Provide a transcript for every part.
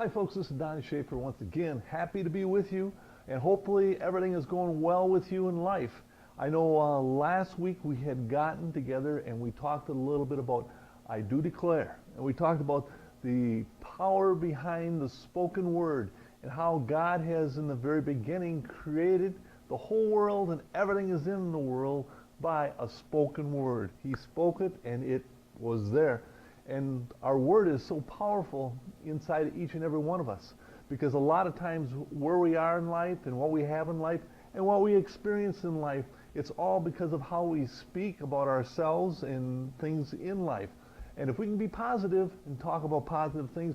Hi folks, this is Don Schaefer once again. Happy to be with you, and hopefully everything is going well with you in life. I know last week we had gotten together and we talked a little bit about I do declare, and we talked about the power behind the spoken word and how God has in the very beginning created the whole world and everything is in the world by a spoken word. He spoke it and it was there. And our word is so powerful inside each and every one of us, because a lot of times where we are in life and what we have in life and what we experience in life, it's all because of how we speak about ourselves and things in life. And if we can be positive and talk about positive things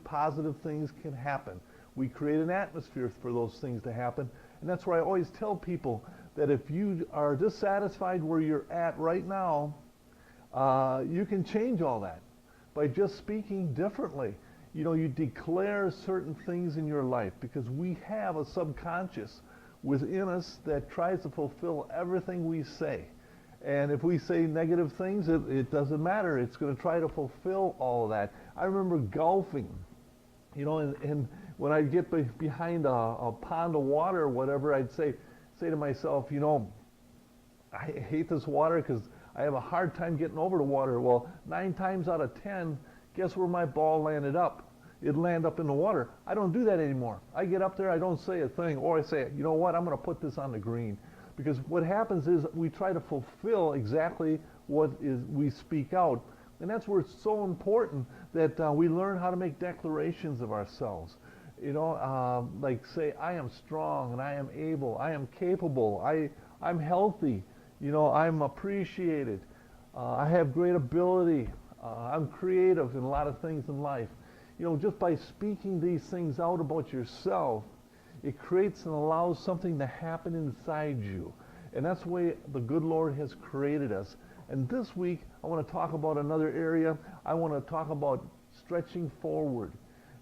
can happen. We create an atmosphere for those things to happen. And that's why I always tell people that if you are dissatisfied where you're at right now, you can change all that by just speaking differently. You know, you declare certain things in your life because we have a subconscious within us that tries to fulfill everything we say. And if we say negative things, it doesn't matter. It's going to try to fulfill all of that. I remember golfing, you know, and when I'd get behind a pond of water or whatever, I'd say to myself, you know, I hate this water because I have a hard time getting over the water. Well, 9 times out of 10, guess where my ball landed up? It landed up in the water. I don't do that anymore. I get up there, I don't say a thing, or I say, you know what, I'm going to put this on the green. Because what happens is we try to fulfill exactly what is we speak out. And that's where it's so important that we learn how to make declarations of ourselves. You know, like say, I am strong and I am able, I am capable, I'm healthy. You know, I'm appreciated. I have great ability. I'm creative in a lot of things in life. You know, just by speaking these things out about yourself, it creates and allows something to happen inside you. And that's the way the good Lord has created us. And this week, I want to talk about another area. I want to talk about stretching forward.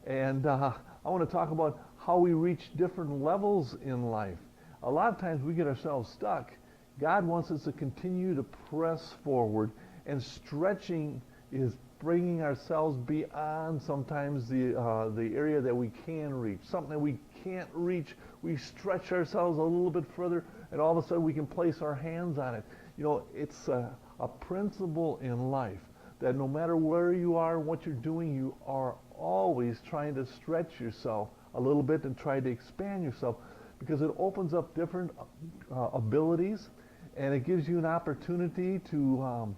And I want to talk about how we reach different levels in life. A lot of times we get ourselves stuck. God wants us to continue to press forward, and stretching is bringing ourselves beyond sometimes the area that we can reach. Something that we can't reach, we stretch ourselves a little bit further, and all of a sudden we can place our hands on it. You know, it's a principle in life that no matter where you are and what you're doing, you are always trying to stretch yourself a little bit and try to expand yourself, because it opens up different abilities, and it gives you an opportunity to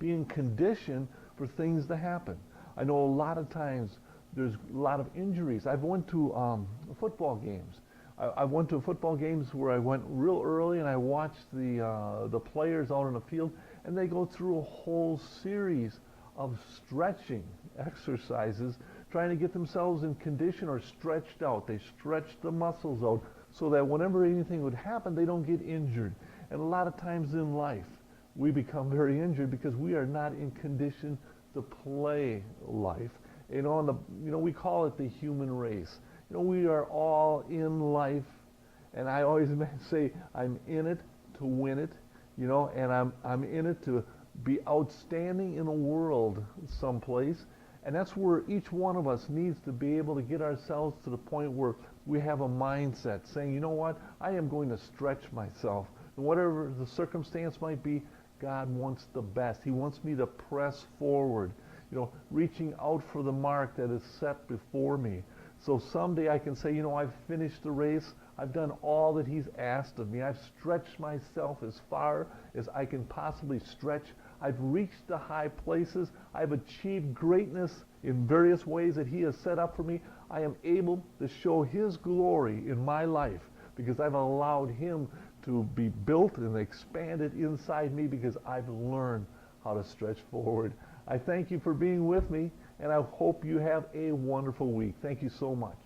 be in condition for things to happen. I know a lot of times there's a lot of injuries. I've went to football games. I went to football games where I went real early and I watched the players out on the field, and they go through a whole series of stretching exercises, trying to get themselves in condition or stretched out. They stretch the muscles out so that whenever anything would happen, they don't get injured. And a lot of times in life, we become very injured because we are not in condition to play life. You know, we call it the human race. You know, we are all in life, and I always say I'm in it to win it. You know, and I'm in it to be outstanding in the world someplace. And that's where each one of us needs to be able to get ourselves to the point where we have a mindset saying, you know what, I am going to stretch myself. And whatever the circumstance might be, God wants the best. He wants me to press forward, you know, reaching out for the mark that is set before me. So someday I can say, you know, I've finished the race. I've done all that He's asked of me. I've stretched myself as far as I can possibly stretch. I've reached the high places. I've achieved greatness in various ways that He has set up for me. I am able to show His glory in my life because I've allowed Him to be built and expanded inside me because I've learned how to stretch forward. I thank you for being with me, and I hope you have a wonderful week. Thank you so much.